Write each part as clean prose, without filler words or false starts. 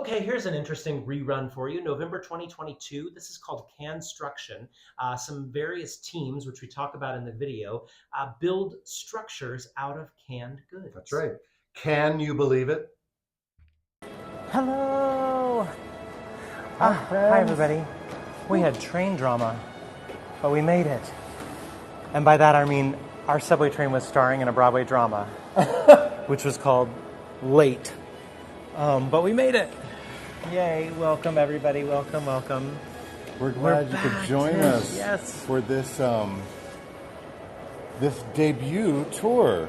Okay, here's an interesting rerun for you. November 2022. This is called Canstruction. Some various teams, which we talk about in the video, build structures out of canned goods. That's right. Can you believe it? Hello! Hi, Hi everybody. We had train drama, but we made it. And by that I mean our subway train was starring in a Broadway drama, which was called Late. But we made it. Yay, welcome everybody, welcome. We're glad you could join us Yes. for this this debut tour.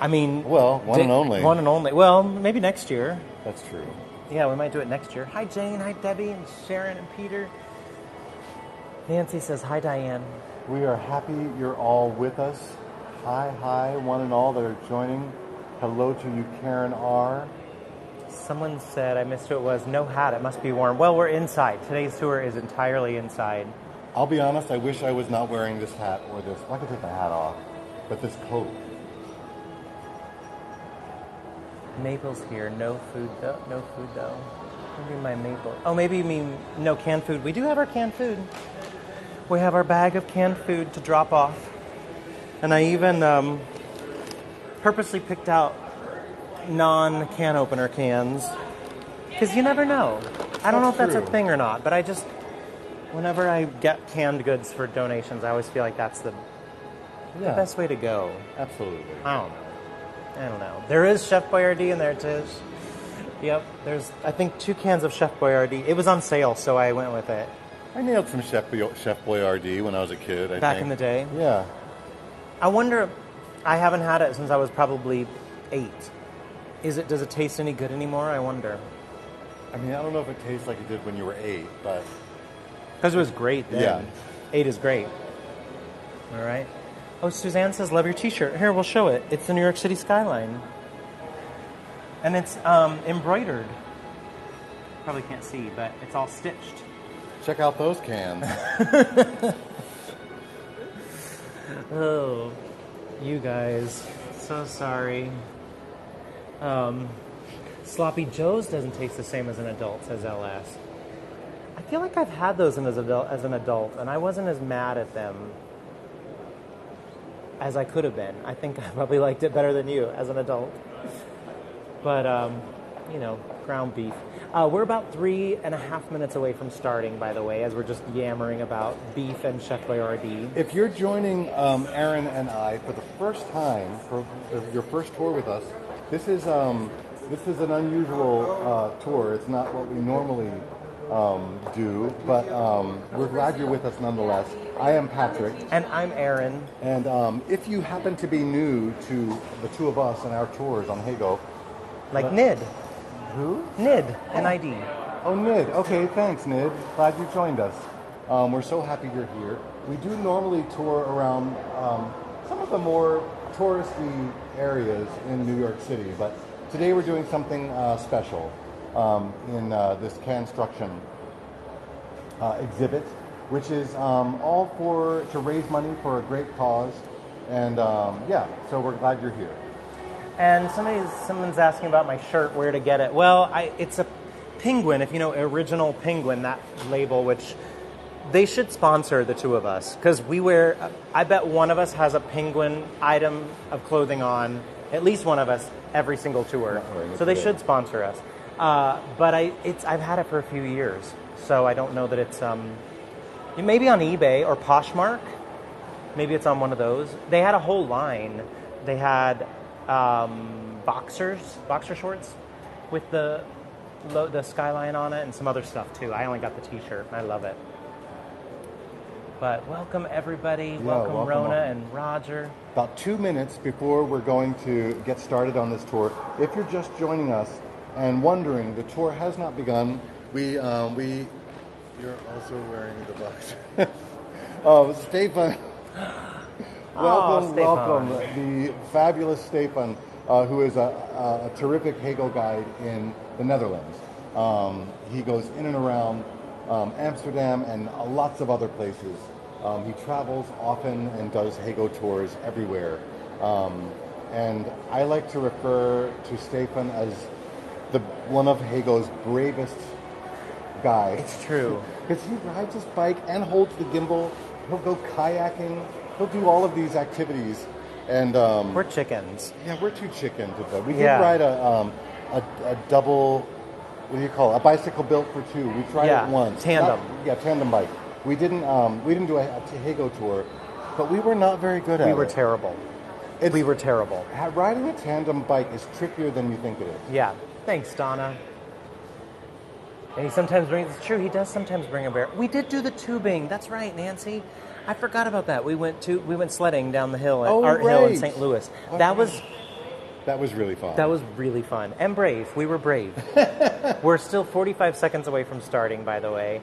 I mean... Well, one and only. One and only. Well, maybe next year. That's true. Yeah, we might do it next year. Hi Jane, hi Debbie, and Sharon and Peter. Nancy says, hi Diane. We are happy you're all with us. Hi, one and all that are joining. Hello to you, Karen R. Someone said, I missed who it was, no hat, it must be warm. Well, we're inside. Today's tour is entirely inside. I'll be honest, I wish I was not wearing this hat or this. I could take the hat off, but this coat. Maple's here, no food though. Maybe my maple. Oh, maybe you mean no canned food. We do have our canned food. We have our bag of canned food to drop off. And I even purposely picked out non-can opener cans. Because you never know. I don't know if that's a thing or not, but I just, whenever I get canned goods for donations, I always feel like that's the best way to go. Absolutely. I don't know. There is Chef Boyardee in there, Tish. Yep. There's, I think, 2 cans of Chef Boyardee. It was on sale, so I went with it. I nailed some Chef Boyardee when I was a kid, I think. Back in the day? Yeah. I wonder, I haven't had it since I was probably 8. Does it taste any good anymore? I wonder. I mean, I don't know if it tastes like it did when you were 8, but... Because it was great then. Yeah. 8 is great. All right. Oh, Suzanne says, love your t-shirt. Here, we'll show it. It's the New York City skyline. And it's embroidered. Probably can't see, but it's all stitched. Check out those cans. Oh, you guys. So sorry. Sloppy Joe's doesn't taste the same as an adult, says LS. I feel like I've had those as an adult, and I wasn't as mad at them as I could have been. I think I probably liked it better than you as an adult. But, ground beef. We're about 3.5 minutes away from starting, by the way, as we're just yammering about beef and Chef Boyardee. If you're joining Aaron and I for the first time, for your first tour with us, this is an unusual tour. It's not what we normally do, but we're glad you're with us nonetheless. I am Patrick. And I'm Aaron. And if you happen to be new to the two of us and our tours on Heygo... Like Nid. Who? Nid, N-I-D. Oh, Nid. Okay, thanks, Nid. Glad you joined us. We're so happy you're here. We do normally tour around some of the more touristy areas in New York City, but today we're doing something special in this Canstruction exhibit, which is all to raise money for a great cause. And so we're glad you're here. And someone's asking about my shirt, where to get it. Well, it's a Penguin, if you know Original Penguin, that label, which they should sponsor the two of us. Because I bet one of us has a Penguin item of clothing on, at least one of us, every single tour. So they should sponsor us. But I've had it for a few years, so I don't know that it's maybe on eBay or Poshmark. Maybe it's on one of those. They had a whole line. They had boxer shorts with the skyline on it and some other stuff too. I only got the t-shirt and I love it. But welcome everybody. Welcome Rona and Roger. About 2 minutes before we're going to get started on this tour, if you're just joining us and wondering, the tour has not begun. You're also wearing the boxer. Stefan. Welcome, the fabulous Stefan, who is a terrific Heygo guide in the Netherlands. He goes in and around Amsterdam and lots of other places. He travels often and does Heygo tours everywhere. And I like to refer to Stefan as one of Heygo's bravest guys. It's true. Because he rides his bike and holds the gimbal. He'll go kayaking. He'll do all of these activities. And we're chickens. yeah, we're two chickens with that. We Yeah. did ride a double. What do you call it? A bicycle built for two. We tried Yeah, it once. tandem. Tandem bike. We didn't do a Heygo tour, but we were not very good at it. We were terrible. We were terrible. Riding a tandem bike is trickier than you think it is. Yeah. Thanks, Donna. And he sometimes brings, it's true, he does sometimes bring a bear. We did do the tubing. That's right, Nancy. I forgot about that. We went sledding down the hill at Art Hill in St. Louis. That was really fun. That was really fun. And brave. We were brave. We're still 45 seconds away from starting, by the way.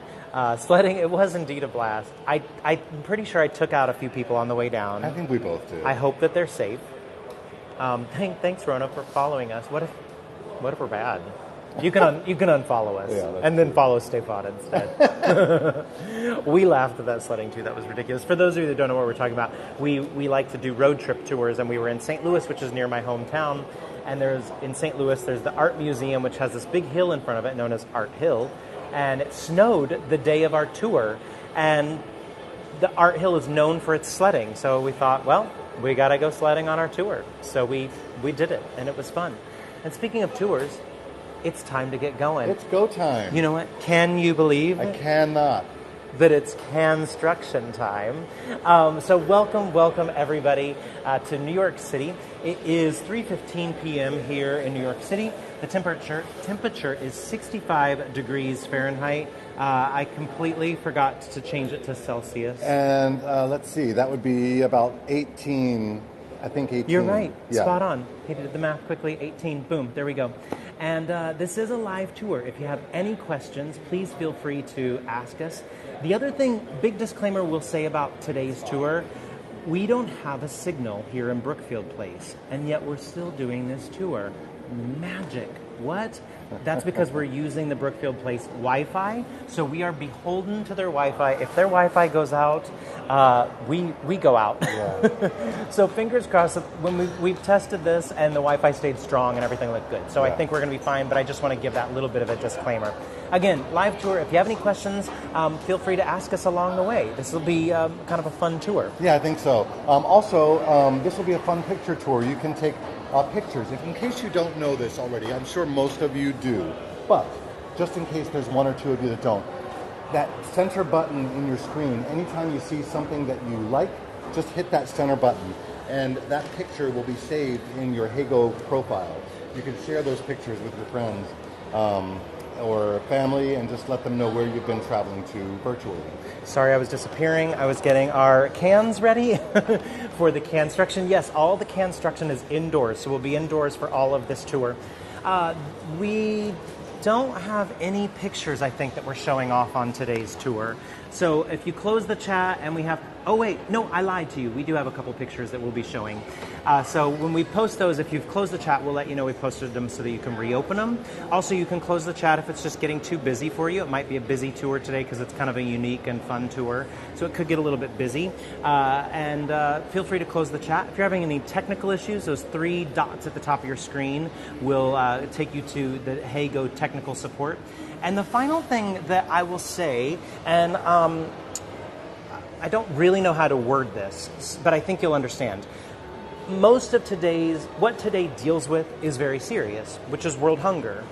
Sledding, it was indeed a blast. I'm pretty sure I took out a few people on the way down. I think we both did. I hope that they're safe. Thanks, Rona, for following us. What if we're bad? You can unfollow us and then follow Stay Pod instead. We laughed at that sledding too. That was ridiculous. For those of you that don't know what we're talking about, we like to do road trip tours, and we were in St. Louis, which is near my hometown. And in St. Louis, there's the Art Museum, which has this big hill in front of it known as Art Hill. And it snowed the day of our tour, and the Art Hill is known for its sledding. So we thought, well, we got to go sledding on our tour. So we did it, and it was fun. And speaking of tours, it's time to get going. It's go time. You know what? Can you believe I cannot. that it's Canstruction time? So welcome everybody to New York City. It is 3:15 p.m. here in New York City. The temperature is 65 degrees Fahrenheit. I completely forgot to change it to Celsius. And let's see, that would be about 18. I think 18. You're right. Yeah. Spot on. He did the math quickly. 18. Boom. There we go. And this is a live tour. If you have any questions, please feel free to ask us. The other thing, big disclaimer we'll say about today's tour, we don't have a signal here in Brookfield Place, and yet we're still doing this tour. Magic. What? That's because we're using the Brookfield Place Wi-Fi, so we are beholden to their Wi-Fi. If their Wi-Fi goes out, we go out. Yeah. So fingers crossed, when we've tested this and the Wi-Fi stayed strong and everything looked good. So I think we're going to be fine, but I just want to give that little bit of a disclaimer. Again, live tour, if you have any questions, feel free to ask us along the way. This will be kind of a fun tour. Yeah, I think so. Also, this will be a fun picture tour. You can take pictures. If in case you don't know this already, I'm sure most of you do, but just in case there's one or two of you that don't, that center button in your screen, anytime you see something that you like, just hit that center button, and that picture will be saved in your Heygo profile. You can share those pictures with your friends or family and just let them know where you've been traveling to virtually. Sorry, I was disappearing. I was getting our cans ready for the Canstruction. Yes, all the Canstruction is indoors, so we'll be indoors for all of this tour. We don't have any pictures, I think, that we're showing off on today's tour. So if you close the chat and we have... Oh, wait. No, I lied to you. We do have a couple pictures that we'll be showing. So when we post those, if you've closed the chat, we'll let you know we posted them so that you can reopen them. Also, you can close the chat if it's just getting too busy for you. It might be a busy tour today because it's kind of a unique and fun tour. So it could get a little bit busy. And feel free to close the chat. If you're having any technical issues, those 3 dots at the top of your screen will take you to the Heygo technical support. And the final thing that I will say, and I don't really know how to word this, but I think you'll understand. Most of what today deals with is very serious, which is world hunger.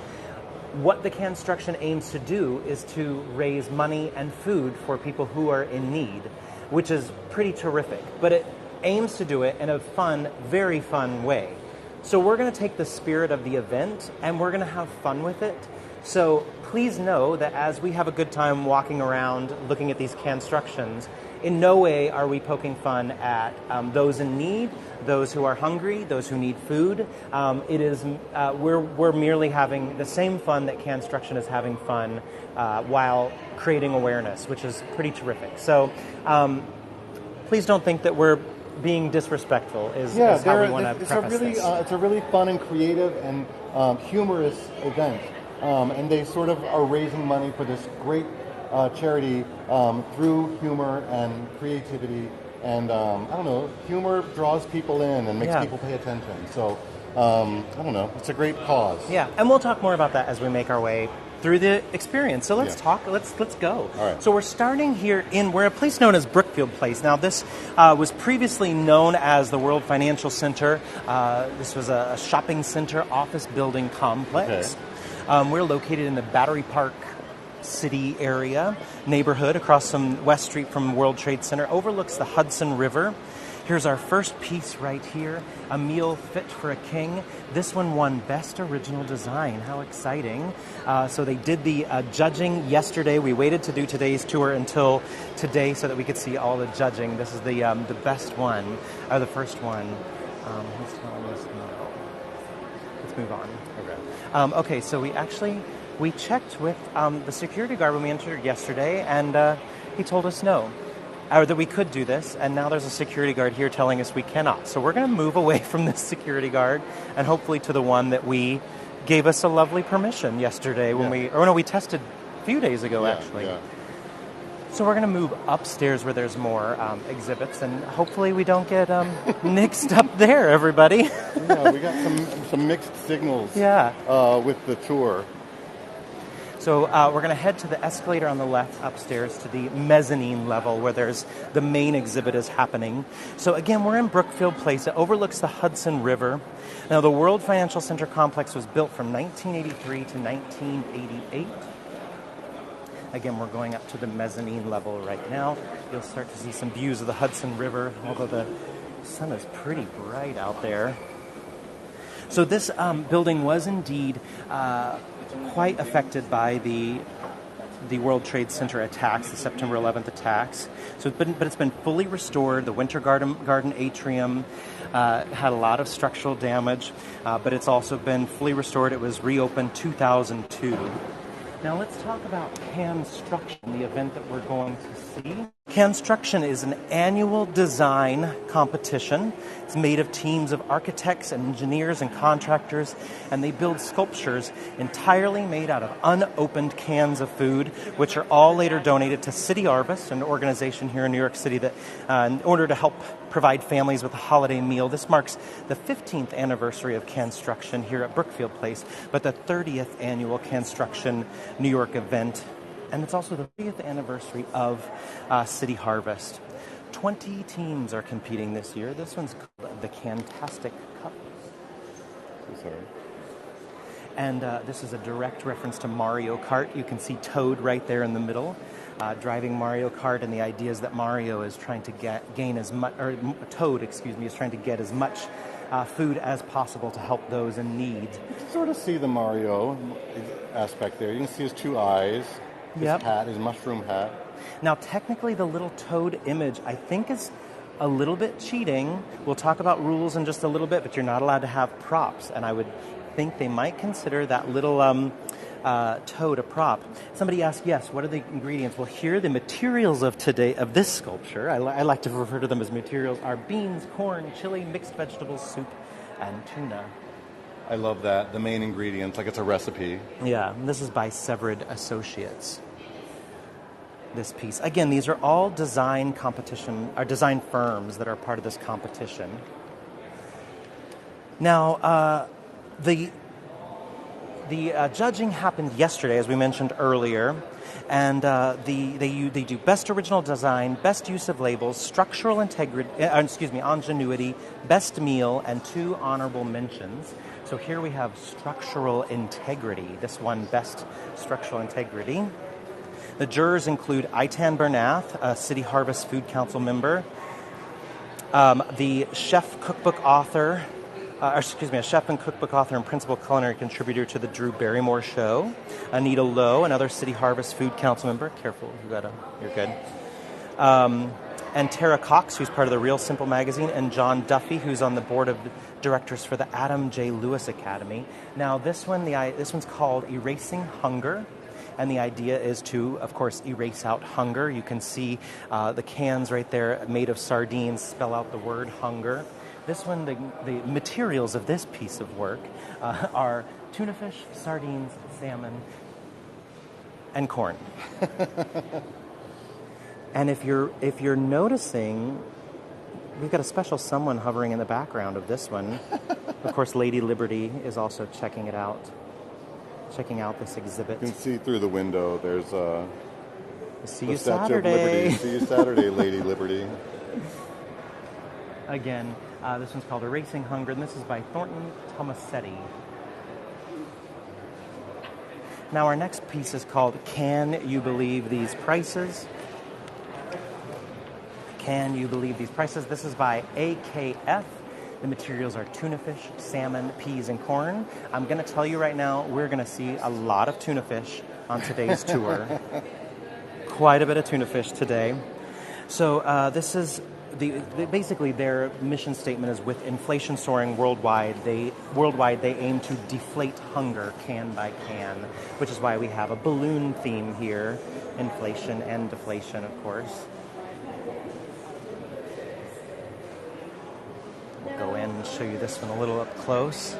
What the Canstruction aims to do is to raise money and food for people who are in need, which is pretty terrific. But it aims to do it in a fun, very fun way. So we're going to take the spirit of the event and we're going to have fun with it. So please know that as we have a good time walking around looking at these Canstructions, in no way are we poking fun at those in need, those who are hungry, those who need food. We're merely having the same fun that Canstruction is having fun while creating awareness, which is pretty terrific. So please don't think that we're being disrespectful. Is how we want to preface this. It's a really fun and creative and humorous event. And they sort of are raising money for this great charity through humor and creativity. And I don't know, humor draws people in and makes people pay attention. So I don't know. It's a great cause. Yeah, and we'll talk more about that as we make our way through the experience. So let's Yeah. talk. Let's go. All right. So we're starting here we're a place known as Brookfield Place. Now this was previously known as the World Financial Center. This was a shopping center office building complex. We're located in the Battery Park City area neighborhood across from West Street from World Trade Center. Overlooks the Hudson River. Here's our first piece right here, a meal fit for a king. This one won Best Original Design. How exciting. So they did the judging yesterday. We waited to do today's tour until today so that we could see all the judging. This is the best one, or the first one. Who's telling us no? Let's move on. Okay, so we checked with the security guard when we entered yesterday, and he told us no. Or that we could do this, and now there's a security guard here telling us we cannot. So we're going to move away from this security guard and hopefully to the one that we gave us a lovely permission yesterday when we tested a few days ago, actually. Yeah. So we're going to move upstairs where there's more exhibits, and hopefully we don't get mixed up there, everybody. Yeah, we got some mixed signals with the tour. So we're going to head to the escalator on the left upstairs to the mezzanine level where the main exhibit is happening. So again, we're in Brookfield Place. It overlooks the Hudson River. Now, the World Financial Center complex was built from 1983 to 1988. Again, we're going up to the mezzanine level right now. You'll start to see some views of the Hudson River, although the sun is pretty bright out there. So this building was indeed quite affected by the World Trade Center attacks, the September 11th attacks. So, but it's been fully restored. The Winter Garden atrium had a lot of structural damage, but it's also been fully restored. It was reopened 2002. Now let's talk about Canstruction, the event that we're going to see. Canstruction is an annual design competition. It's made of teams of architects and engineers and contractors, and they build sculptures entirely made out of unopened cans of food, which are all later donated to City Harvest, an organization here in New York City that, in order to help provide families with a holiday meal. This marks the 15th anniversary of Canstruction here at Brookfield Place, but the 30th annual Canstruction New York event. And it's also the 30th anniversary of City Harvest. 20 teams are competing this year. This one's called the Cantastic Cup. Sorry. And this is a direct reference to Mario Kart. You can see Toad right there in the middle, driving Mario Kart, and the idea is that Mario is trying to gain as much, or Toad, excuse me, is trying to get as much food as possible to help those in need. You can sort of see the Mario aspect there. You can see his two eyes. His hat, his mushroom hat. Now, technically, the little Toad image, I think, is a little bit cheating. We'll talk about rules in just a little bit, but you're not allowed to have props, and I would think they might consider that little Toad a prop. Somebody asked, yes, what are the ingredients? Well, here, the materials of this sculpture, I like to refer to them as materials, are beans, corn, chili, mixed vegetables, soup, and tuna. I love that. The main ingredients, like it's a recipe. Yeah, and this is by Severed Associates. This piece. Again, these are all design firms that are part of this competition. Now, the judging happened yesterday, as we mentioned earlier, and they do best original design, best use of labels, structural integrity, ingenuity, best meal, and 2 honorable mentions. So here we have structural integrity. This won best structural integrity. The jurors include Aitan Bernath, a City Harvest Food Council member, the chef cookbook author, a chef and cookbook author and principal culinary contributor to the Drew Barrymore Show, Anita Lowe, another City Harvest Food Council member. Careful, you're good. And Tara Cox, who's part of the Real Simple magazine, and John Duffy, who's on the board of directors for the Adam J. Lewis Academy. Now, this one's called Erasing Hunger. And the idea is to, of course, erase out hunger. You can see the cans right there made of sardines spell out the word hunger. This one, the materials of this piece of work are tuna fish, sardines, salmon, and corn. And if you're noticing, we've got a special someone hovering in the background of this one. Of course, Lady Liberty is also checking out this exhibit. You can see through the window. There's See the you Statue Saturday. of Liberty. See you Saturday, Lady Liberty. Again, this one's called Erasing Hunger, and this is by Thornton Tomasetti. Now our next piece is called Can You Believe These Prices? Can You Believe These Prices? This is by AKF. The materials are tuna fish, salmon, peas, and corn. I'm going to tell you right now, we're going to see a lot of tuna fish on today's tour. Quite a bit of tuna fish today. So this is basically their mission statement is with inflation soaring worldwide, they aim to deflate hunger can by can, which is why we have a balloon theme here, inflation and deflation, of course. We'll go in and show you this one a little up close.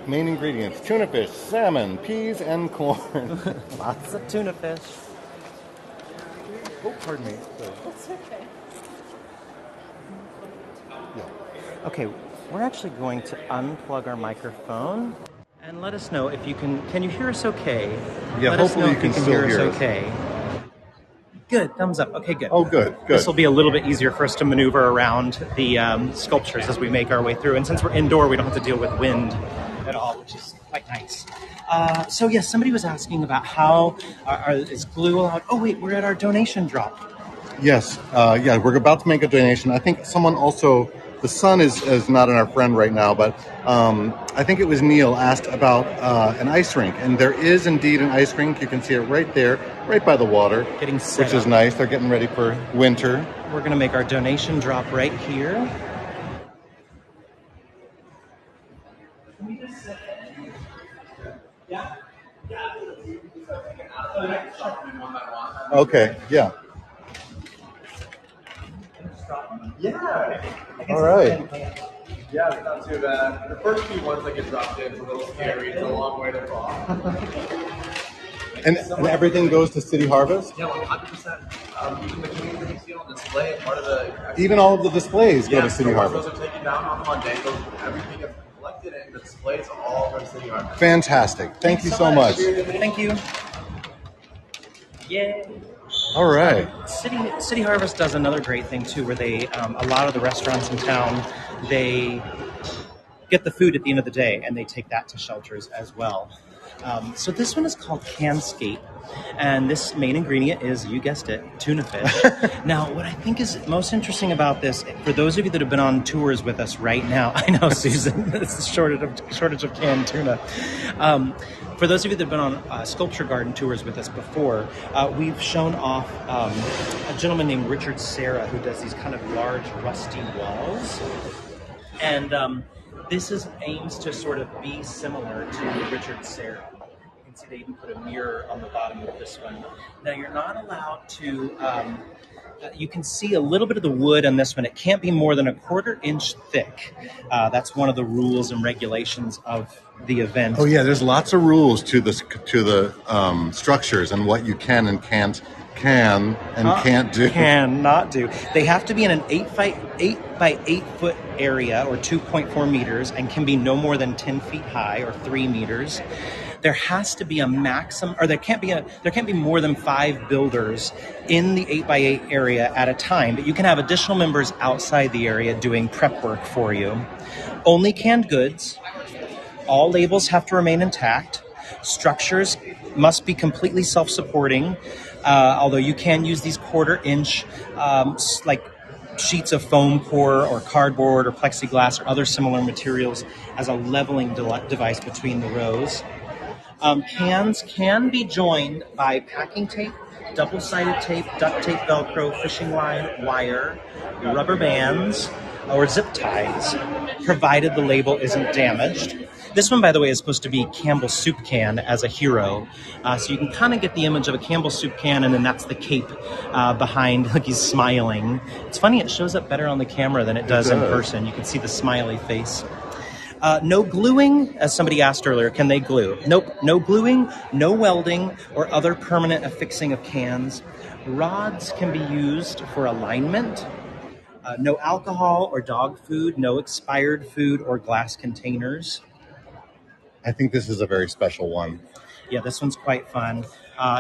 Main ingredients: tuna fish, salmon, peas, and corn. Lots of tuna fish. Oh, pardon me. That's okay. Okay, we're actually going to unplug our microphone and let us know if you can you hear us okay? Yeah, let us hopefully know you if can still hear hear us us. okay. Good, thumbs up. Okay, good. Oh, good. This will be a little bit easier for us to maneuver around the sculptures as we make our way through. And since we're indoor, we don't have to deal with wind at all, which is quite nice. So yes, somebody was asking about how is glue allowed? Oh wait, we're at our donation drop. Yes, yeah, we're about to make a donation. I think someone also, the son is not our friend right now, but I think it was Neil asked about an ice rink, and there is indeed an ice rink. You can see it right there, right by the water, Getting set which is up. nice. They're getting ready for winter. We're going to make our donation drop right here. Okay, yeah. All right. Yeah, it's not too bad. The first few ones that get dropped in, it's a little scary. It's a long way to fall. And everything goes to City Harvest? Yeah, 100%. Even the community seal on display, part of the... Even all of the displays go to City so Harvest. those are taken down on Monday. Everything is collected and the displays all go to City Harvest. Fantastic. Thank you so much. Thank you. Yay. All right. City Harvest does another great thing too, where they a lot of the restaurants in town, they get the food at the end of the day and they take that to shelters as well. So this one is called Canscape, and this main ingredient is, you guessed it, tuna fish. Now, what I think is most interesting about this, for those of you that have been on tours with us right now, I know, Susan, it's a shortage of canned tuna. For those of you that have been on Sculpture Garden tours with us before, we've shown off a gentleman named Richard Serra who does these kind of large rusty walls. And this aims to sort of be similar to Richard Serra. You can see they even put a mirror on the bottom of this one. Now you're not allowed to, you can see a little bit of the wood on this one. It can't be more than a 1/4 inch thick. That's one of the rules and regulations of the event. Oh yeah, there's lots of rules to the structures and what you can and can't can't do. Cannot do. They have to be in an 8 by 8 foot area, or 2.4 meters, and can be no more than 10 feet high, or 3 meters. There has to be a maximum, or there can't be more than 5 builders in the 8 by 8 area at a time. But you can have additional members outside the area doing prep work for you. Only canned goods. All labels have to remain intact. Structures must be completely self-supporting, although you can use these 1/4 inch like sheets of foam core or cardboard or plexiglass or other similar materials as a leveling device between the rows. Cans can be joined by packing tape, double-sided tape, duct tape, Velcro, fishing line, wire, rubber bands, or zip ties, provided the label isn't damaged. This one, by the way, is supposed to be Campbell's soup can as a hero. So you can kind of get the image of a Campbell's soup can, and then that's the cape behind, like he's smiling. It's funny, it shows up better on the camera than it does in person. You can see the smiley face. No gluing, as somebody asked earlier, can they glue? Nope, no gluing, no welding, or other permanent affixing of cans. Rods can be used for alignment. No alcohol or dog food, no expired food or glass containers. I think this is a very special one. Yeah, this one's quite fun.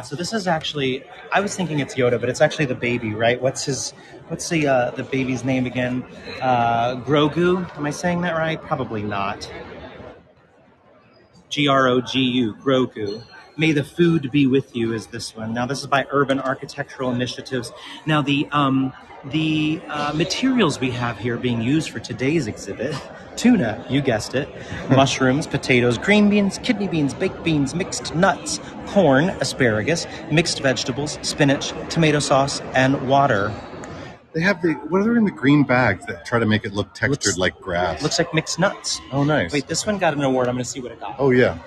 So this is actually, I was thinking it's Yoda, but it's actually the baby, right? What's the baby's name again? Grogu. Am I saying that right? Probably not. Grogu, Grogu. May the food be with you is this one. Now this is by Urban Architectural Initiatives. Now the materials we have here being used for today's exhibit: tuna, you guessed it, mushrooms, potatoes, green beans, kidney beans, baked beans, mixed nuts, corn, asparagus, mixed vegetables, spinach, tomato sauce, and water. They have what are in the green bags that try to make it look textured like grass? Looks like mixed nuts. Oh, nice. Wait, this one got an award. I'm going to see what it got. Oh, yeah.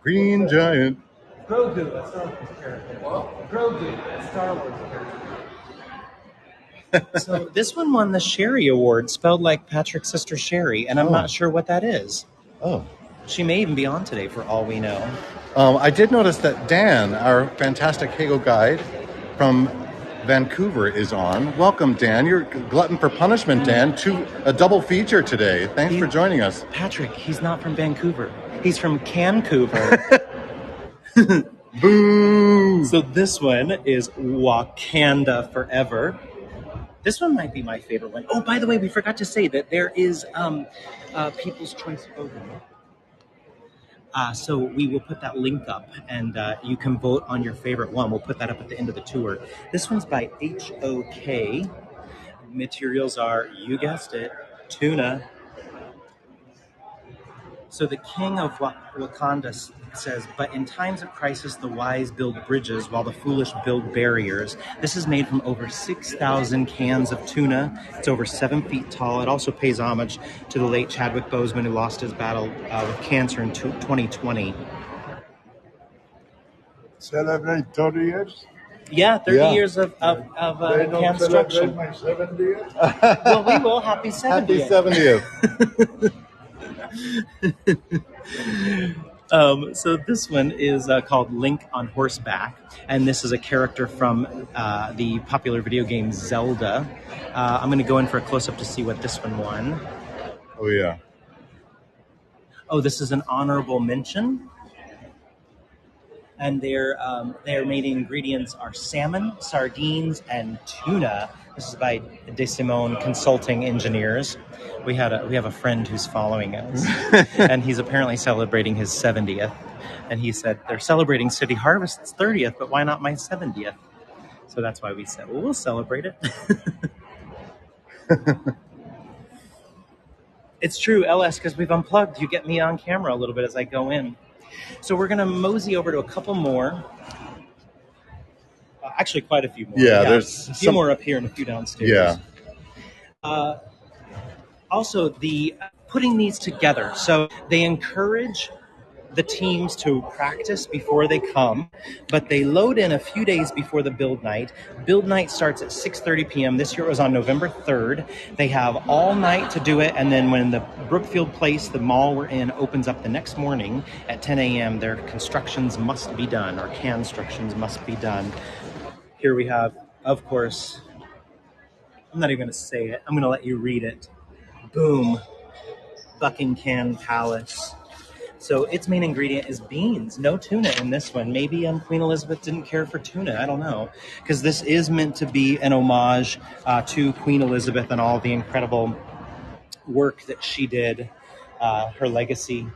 Green Giant. Grogu, a Star Wars character. Grogu, a Star Wars character. So this one won the Sherry Award, spelled like Patrick's sister Sherry, and I'm not sure what that is. Oh. She may even be on today, for all we know. I did notice that Dan, our fantastic Heygo guide from Vancouver, is on. Welcome, Dan. You're glutton for punishment, Dan. A double feature today. Thanks for joining us. Patrick, he's not from Vancouver. He's from Cancouver. Boo! So this one is Wakanda Forever. This one might be my favorite one. Oh, by the way, we forgot to say that there is People's Choice voting. So we will put that link up, and you can vote on your favorite one. We'll put that up at the end of the tour. This one's by HOK. Materials are, you guessed it, tuna. So the king of Wakanda says, but in times of crisis, the wise build bridges while the foolish build barriers. This is made from over 6,000 cans of tuna. It's over 7 feet tall. It also pays homage to the late Chadwick Boseman, who lost his battle with cancer in 2020. Celebrate 30 years? Yeah, 30 years of They don't Canstruction. celebrate my 70th? Well, we will. Happy 70th. Happy 70th. So this one is called Link on Horseback, and this is a character from the popular video game Zelda. I'm going to go in for a close-up to see what this one won. Oh, yeah. Oh, this is an honorable mention. And their main ingredients are salmon, sardines, and tuna. This is by De Simone Consulting Engineers. We have a friend who's following us, and he's apparently celebrating his 70th. And he said they're celebrating City Harvest's 30th, but why not my 70th? So that's why we said, well, we'll celebrate it. It's true, LS, because we've unplugged. You get me on camera a little bit as I go in. So we're going to mosey over to a couple more. Actually, quite a few more. Yeah, there's a few more up here and a few downstairs. Yeah. Also, the putting these together. So they encourage the teams to practice before they come, but they load in a few days before the build night. Build night starts at 6:30 p.m. This year it was on November 3rd. They have all night to do it, and then when the Brookfield place, the mall we're in, opens up the next morning at 10 a.m., their constructions must be done, or Canstructions must be done. Here we have, of course, I'm not even going to say it. I'm going to let you read it. Boom. Buckingham Palace. So its main ingredient is beans. No tuna in this one. Maybe Queen Elizabeth didn't care for tuna. I don't know. Because this is meant to be an homage to Queen Elizabeth and all the incredible work that she did, her legacy.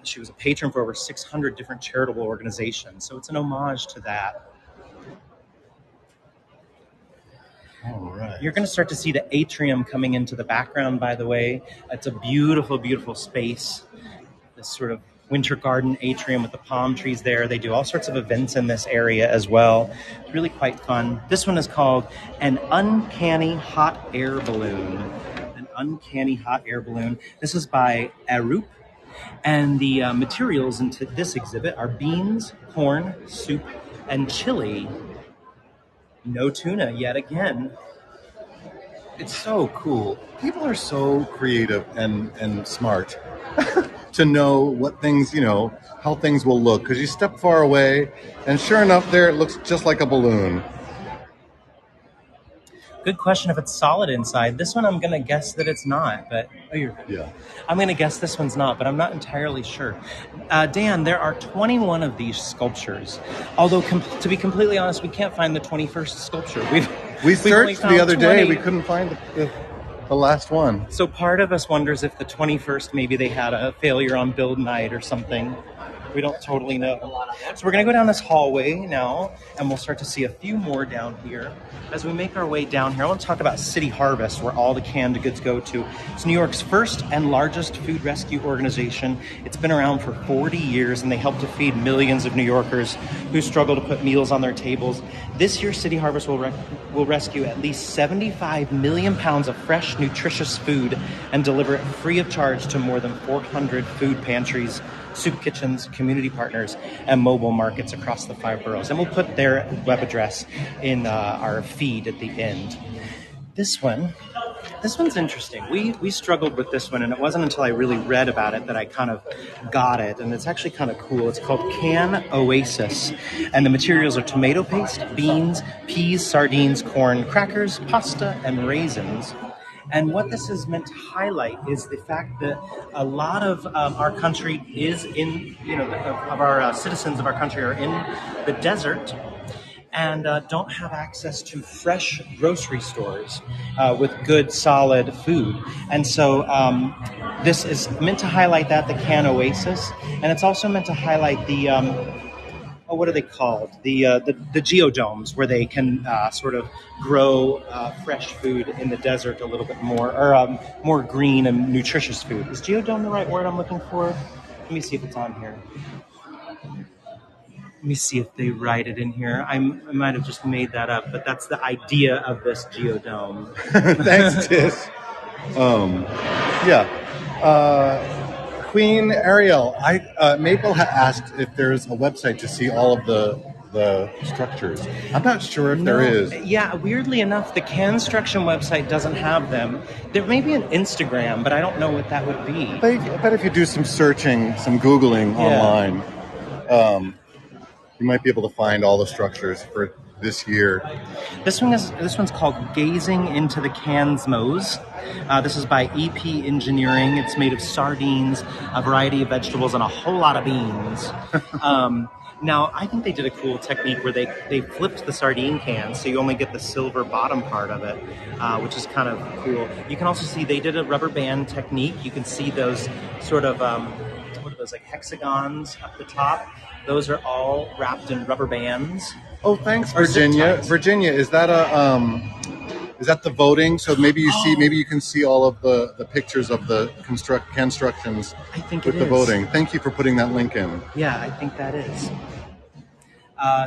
She was a patron for over 600 different charitable organizations. So it's an homage to that. All right. You're going to start to see the atrium coming into the background, by the way. It's a beautiful, beautiful space. This sort of winter garden atrium with the palm trees there. They do all sorts of events in this area as well. It's really quite fun. This one is called An Uncanny Hot Air Balloon. An Uncanny Hot Air Balloon. This is by Arup. And the materials into this exhibit are beans, corn, soup, and chili. No tuna yet again. It's so cool. People are so creative and smart to know what things, how things will look. Because you step far away, and sure enough, there it looks just like a balloon. Good question if it's solid inside. This one I'm going to guess that it's not, but Yeah. I'm going to guess this one's not, but I'm not entirely sure. Dan, there are 21 of these sculptures. Although, to be completely honest, we can't find the 21st sculpture. We we've only searched the found other day. 20. We couldn't find the last one. So part of us wonders if the 21st, maybe they had a failure on build night or something. We don't totally know. So we're going to go down this hallway now, and we'll start to see a few more down here. As we make our way down here, I want to talk about City Harvest, where all the canned goods go to. It's New York's first and largest food rescue organization. It's been around for 40 years, and they help to feed millions of New Yorkers who struggle to put meals on their tables. This year, City Harvest will rescue at least 75 million pounds of fresh, nutritious food and deliver it free of charge to more than 400 food pantries, soup kitchens, community partners, and mobile markets across the 5 boroughs. And we'll put their web address in our feed at the end. This one's interesting. We struggled with this one, and it wasn't until I really read about it that I kind of got it, and it's actually kind of cool. It's called Can Oasis, and the materials are tomato paste, beans, peas, sardines, corn, crackers, pasta, and raisins. And what this is meant to highlight is the fact that a lot of our country is in, of our citizens of our country are in the desert and don't have access to fresh grocery stores with good, solid food. And so this is meant to highlight that, the Can Oasis, and it's also meant to highlight the what are they called? The geodomes, where they can sort of grow fresh food in the desert a little bit more, or more green and nutritious food. Is geodome the right word I'm looking for? Let me see if it's on here. Let me see if they write it in here. I might have just made that up, but that's the idea of this geodome. Thanks, Tish. Yeah. Queen Ariel, Maple asked if there's a website to see all of the structures. I'm not sure if there is. Yeah, weirdly enough, the Canstruction website doesn't have them. There may be an Instagram, but I don't know what that would be. But if you do some searching, some Googling online, you might be able to find all the structures for this year. This one's called Gazing into the Cansmos. This is by EP Engineering. It's made of sardines, a variety of vegetables, and a whole lot of beans. Now, I think they did a cool technique where they flipped the sardine can, so you only get the silver bottom part of it, which is kind of cool. You can also see they did a rubber band technique. You can see those sort of, what are those, like hexagons up the top? Those are all wrapped in rubber bands. Oh, thanks, Virginia. Virginia, is that the voting? So maybe you can see all of the pictures of the constructions I think with the voting. Thank you for putting that link in. Yeah, I think that is.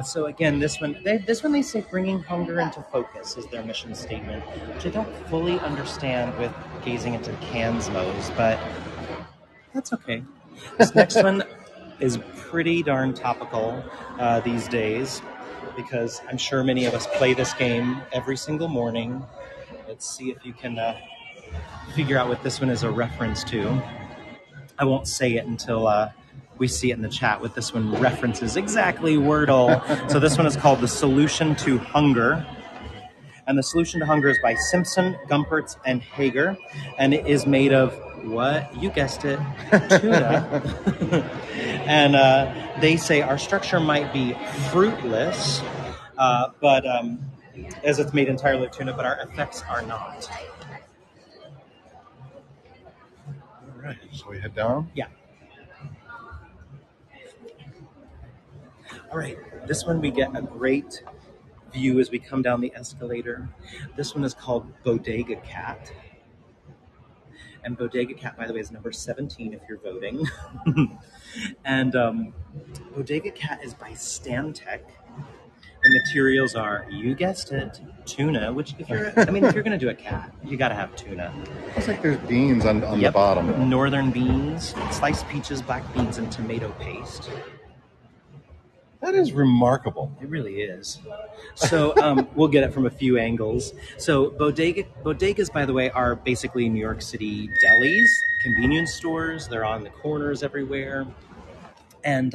So again, this one they say bringing hunger into focus is their mission statement, which I don't fully understand with gazing into Cansmos, but that's okay. This next one is pretty darn topical these days, because I'm sure many of us play this game every single morning. Let's see if you can figure out what this one is a reference to. I won't say it until we see it in the chat what this one references exactly Wordle. So this one is called The Solution to Hunger. And The Solution to Hunger is by Simpson, Gumpertz, and Heygo. And it is made of, what? You guessed it, tuna. And they say our structure might be fruitless, but as it's made entirely of tuna, but our effects are not. All right, so we head down? Yeah. All right, this one we get a great view as we come down the escalator. This one is called Bodega Cat. And Bodega Cat, by the way, is number 17 if you're voting. And Bodega Cat is by Stantec. The materials are, you guessed it, tuna, which if you're going to do a cat, you got to have tuna. Looks like there's beans on the bottom. Northern beans, sliced peaches, black beans, and tomato paste. That is remarkable. It really is. So we'll get it from a few angles. So bodegas, by the way, are basically New York City delis, convenience stores. They're on the corners everywhere. And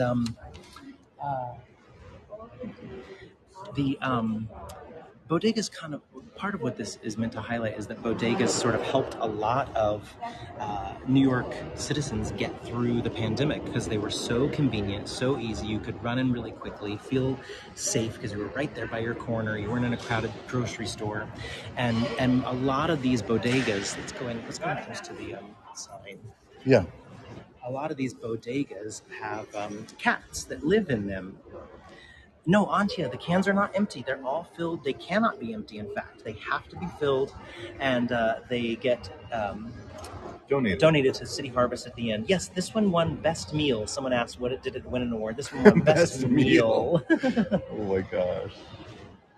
bodegas kind of part of what this is meant to highlight is that bodegas sort of helped a lot of New York citizens get through the pandemic because they were so convenient, so easy. You could run in really quickly, feel safe because you were right there by your corner. You weren't in a crowded grocery store, and a lot of these bodegas. Let's go close to the sign. Yeah. A lot of these bodegas have cats that live in them. No, Antia, the cans are not empty. They're all filled. They cannot be empty, in fact. They have to be filled, and they get donated to City Harvest at the end. Yes, this one won Best Meal. Someone asked, did it win an award? This one won Best Meal. Oh my gosh.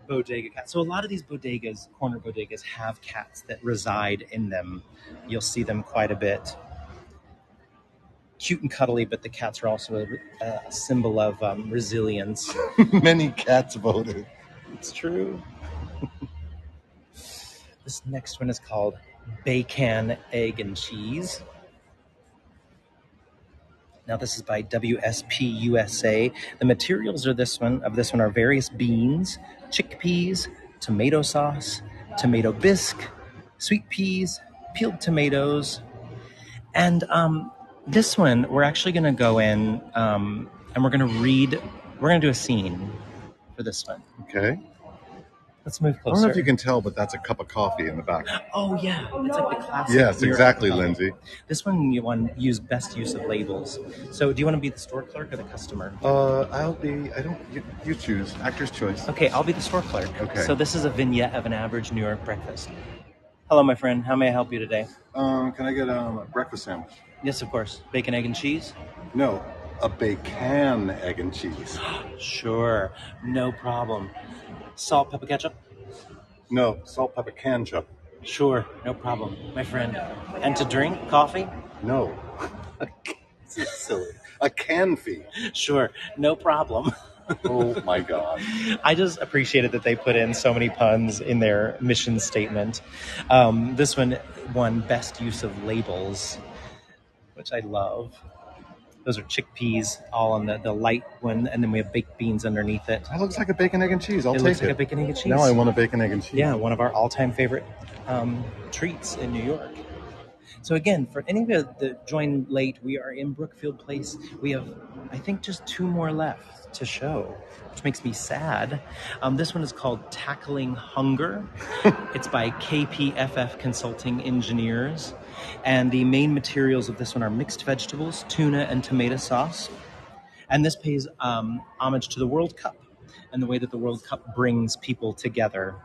Bodega cat. So a lot of these bodegas, corner bodegas, have cats that reside in them. You'll see them quite a bit. Cute and cuddly, but the cats are also a symbol of resilience. Many cats voted. It's true. This next one is called Bacon, Egg, and Cheese. Now this is by WSP USA. The materials of this one are various beans, chickpeas, tomato sauce, tomato bisque, sweet peas, peeled tomatoes, and this one, we're actually going to go in and we're going to do a scene for this one. Okay. Let's move I closer. don't know if you can tell, but that's a cup of coffee in the back. Oh, yeah. It's like the classic. Yes, New York exactly, cup. Lindsay. This one, you want to use best use of labels. So do you want to be the store clerk or the customer? You choose. Actor's choice. Okay, I'll be the store clerk. Okay. So this is a vignette of an average New York breakfast. Hello, my friend. How may I help you today? Can I get a breakfast sandwich? Yes, of course. Bacon, egg, and cheese? No, a bacon, egg, and cheese. Sure. No problem. Salt, pepper, ketchup? No, salt, pepper, ketchup. Sure. No problem, my friend. And to drink, coffee? No. This is silly. A can fee. Sure. No problem. Oh my God. I just appreciated that they put in so many puns in their mission statement. This one won Best Use of Labels, which I love. Those are chickpeas, all on the light one, and then we have baked beans underneath it. That looks like a bacon, egg, and cheese. I'll It take looks it. like a bacon, egg, and cheese. Now I want a bacon, egg, and cheese. Yeah, one of our all-time favorite treats in New York. So again, for any of you that joined late, we are in Brookfield Place. We have, I think, just 2 more left to show, which makes me sad. This one is called Tackling Hunger. It's by KPFF Consulting Engineers. And the main materials of this one are mixed vegetables, tuna, and tomato sauce. And this pays homage to the World Cup and the way that the World Cup brings people together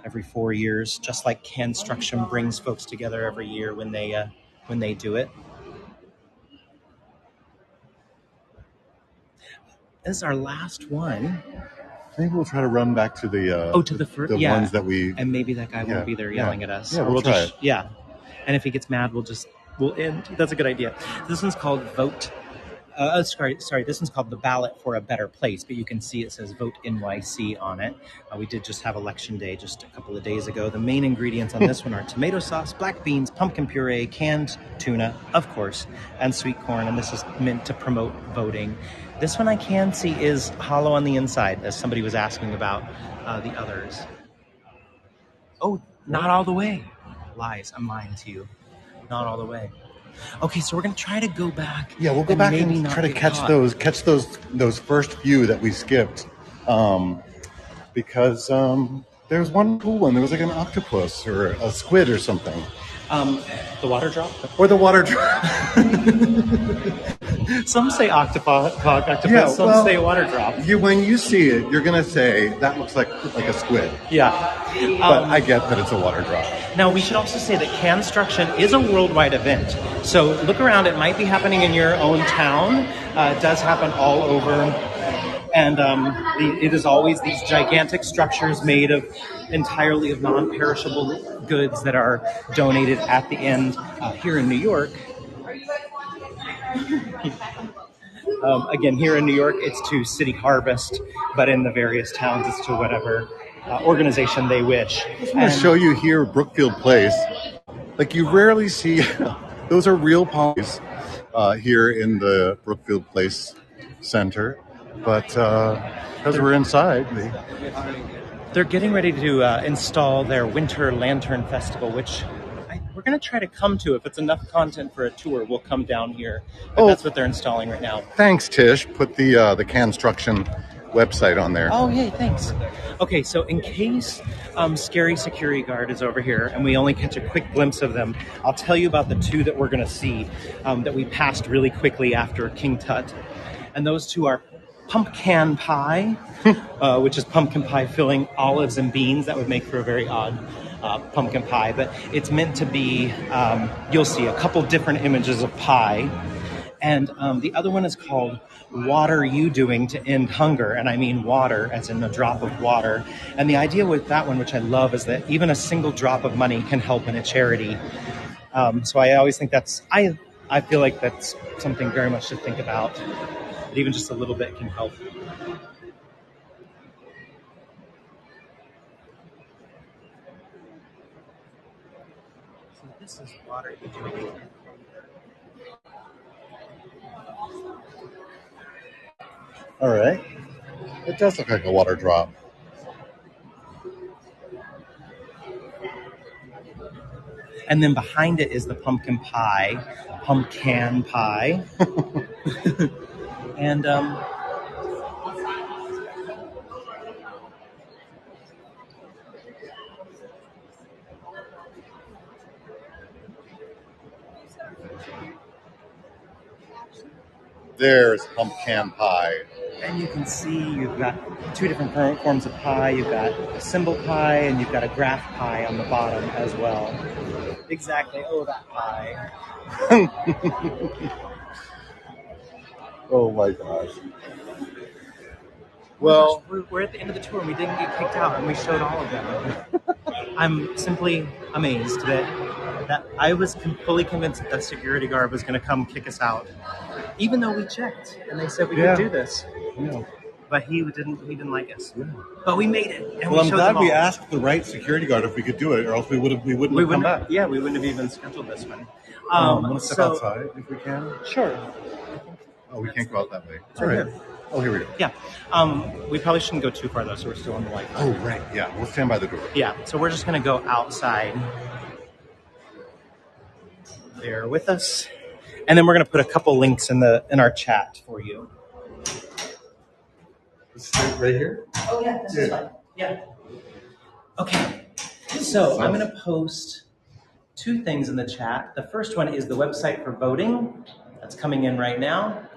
every 4 years, just like Canstruction brings folks together every year when they do it. This is our last one. Maybe we'll try to run back to the ones that we. And maybe that guy won't be there yelling at us. Yeah, we'll try it. Yeah. And if he gets mad, we'll end. That's a good idea. This one's called Vote. This one's called The Ballot for a Better Place, but you can see it says Vote NYC on it. We did just have Election Day just a couple of days ago. The main ingredients on this one are tomato sauce, black beans, pumpkin puree, canned tuna, of course, and sweet corn, and this is meant to promote voting. This one I can see is hollow on the inside, as somebody was asking about the others. Oh, not all the way. Lies. I'm lying to you. Not all the way. Okay, so we're gonna try to go back. Yeah, we'll go back and try to catch those first few that we skipped, because there's one cool one. There was like an octopus or a squid or something. The water drop? Or the water drop. Some say octopus, Yeah, some say water drop. When you see it, you're gonna say that looks like a squid. Yeah. But I get that it's a water drop. Now, we should also say that Canstruction is a worldwide event. So look around. It might be happening in your own town. It does happen all over. And it is always these gigantic structures made of entirely of non-perishable goods that are donated at the end. Here in New York, again, here in New York, it's to City Harvest, but in the various towns, it's to whatever organization they wish. I'm going to show you here Brookfield Place. Like, you rarely see, those are real palms here in the Brookfield Place Center. But as we're inside, they're getting ready to install their Winter Lantern Festival, which we're going to try to come to. If it's enough content for a tour, we'll come down here. But that's what they're installing right now. Thanks, Tish. Put the Canstruction website on there. Oh, yay, thanks. Okay, so in case Scary Security Guard is over here and we only catch a quick glimpse of them, I'll tell you about the two that we're going to see that we passed really quickly after King Tut. And those two are pumpkin pie, which is pumpkin pie filling olives and beans. That would make for a very odd pumpkin pie, but it's meant to be, you'll see a couple different images of pie. And the other one is called What Are You Doing to End Hunger? And I mean water, as in a drop of water. And the idea with that one, which I love, is that even a single drop of money can help in a charity. So I always think I feel like that's something very much to think about. That even just a little bit can help. So this is What Are You Doing to End Hunger? All right. It does look like a water drop. And then behind it is the pumpkin pie. And There's pumpkin pie. and you can see you've got two different forms of pie. You've got a symbol pie and you've got a graph pie on the bottom as well. Exactly. Oh, that pie. Oh my gosh. Well, we're at the end of the tour and we didn't get kicked out and we showed all of them. I'm simply amazed that I was fully convinced that that security guard was going to come kick us out, even though we checked and they said we could do this. yeah. But he didn't like us. Yeah. But we made it. And Well, I'm showed glad them we all. asked the right security guard if we could do it, or else we wouldn't have come back. Yeah, we wouldn't have even scheduled this one. Want to step outside if we can? Sure. Oh, we can't go out that way. All right. Oh, here we go. Yeah. We probably shouldn't go too far though, so we're still on the light. Oh, right. Yeah, we'll stand by the door. Yeah. So we're just gonna go outside. Bear with us, and then we're gonna put a couple links in our chat for you. Right here? Oh yeah, this is fine. Yeah. Okay. So I'm gonna post two things in the chat. The first one is the website for voting. That's coming in right now.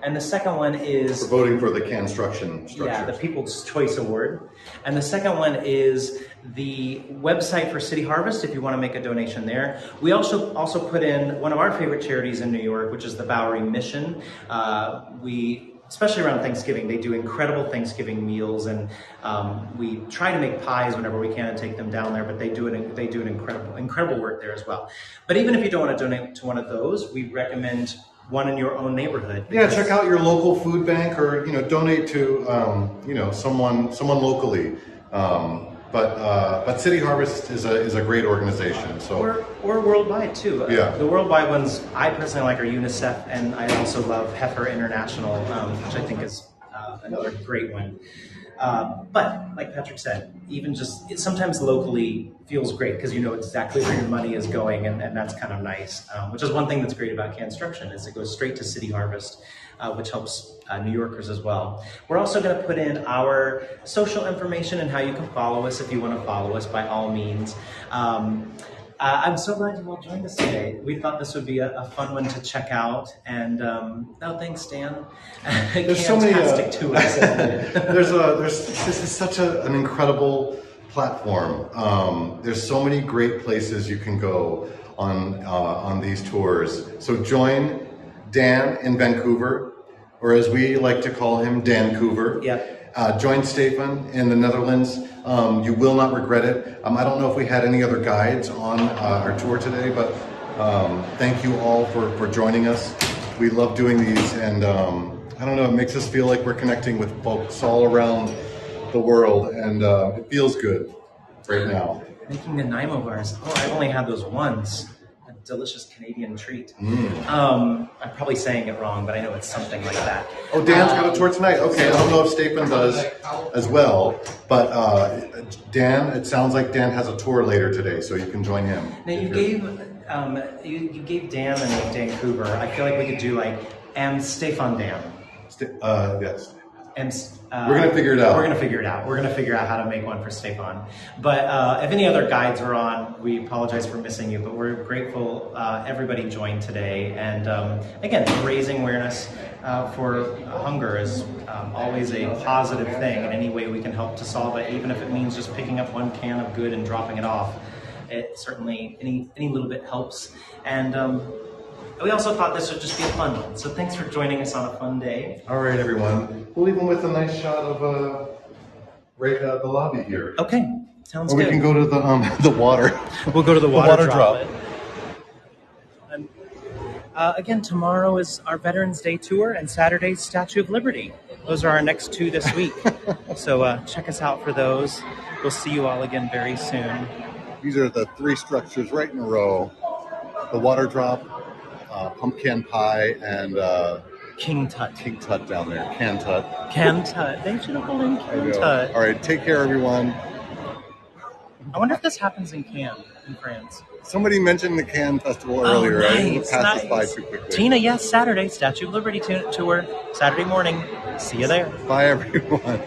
And the second one is... For voting for the Canstruction structure. Yeah, the People's Choice Award. And the second one is the website for City Harvest, if you want to make a donation there. We also put in one of our favorite charities in New York, which is the Bowery Mission. Especially around Thanksgiving, they do incredible Thanksgiving meals, and we try to make pies whenever we can and take them down there. But they do an incredible work there as well. But even if you don't want to donate to one of those, we recommend one in your own neighborhood. Yeah, check out your local food bank, or donate to someone locally. But City Harvest is a great organization. So or worldwide too. Yeah. The worldwide ones I personally like are UNICEF, and I also love Heifer International, which I think is another great one. But like Patrick said, even just sometimes locally feels great because you know exactly where your money is going, and that's kind of nice. Which is one thing that's great about Canstruction is it goes straight to City Harvest, which helps New Yorkers as well. We're also going to put in our social information and how you can follow us if you want to follow us, by all means. I'm so glad you all joined us today. We thought this would be a fun one to check out. And thanks, Dan. there's so many. Tours. This is such an incredible platform. There's so many great places you can go on these tours. So join Dan in Vancouver, or as we like to call him, Dancouver. Yep. Join Stefan in the Netherlands. You will not regret it. I don't know if we had any other guides on our tour today, but thank you all for joining us. We love doing these, and I don't know, it makes us feel like we're connecting with folks all around the world, and it feels good right now. Making Nanaimo bars. Oh, I've only had those once. delicious Canadian treat. Mm. I'm probably saying it wrong, but I know it's something like that. Oh, Dan's got a tour tonight. Okay, I don't know if Stephen does as well, but Dan, it sounds like Dan has a tour later today, so you can join him. Now you gave Dan the name Vancouver. I feel like we could do like Stefan Dan. Yes. And we're gonna figure it out. We're gonna figure it out. We're gonna figure out how to make one for Stefan. But if any other guides were on, we apologize for missing you. But we're grateful everybody joined today. And again, raising awareness for hunger is always a positive thing. In any way we can help to solve it, even if it means just picking up one can of good and dropping it off. It certainly any little bit helps. And we also thought this would just be a fun one. So thanks for joining us on a fun day. All right, everyone. We'll leave them with a nice shot of right at the lobby here. Okay, sounds or good. We can go to the water. We'll go to the water drop. And, again, tomorrow is our Veterans Day tour, and Saturday's Statue of Liberty. Those are our next two this week. So check us out for those. We'll see you all again very soon. These are the 3 structures right in a row. The water drop, pumpkin pie, and King Tut. King Tut down there. Can Tut. Can Tut. They should have called him Can Tut. All right, take care, everyone. I wonder if this happens in Cannes, in France. Somebody mentioned the Cannes Festival earlier. Nice, I passed this by too quickly. Tina, yes, Saturday, Statue of Liberty tour, Saturday morning. See you there. Bye, everyone.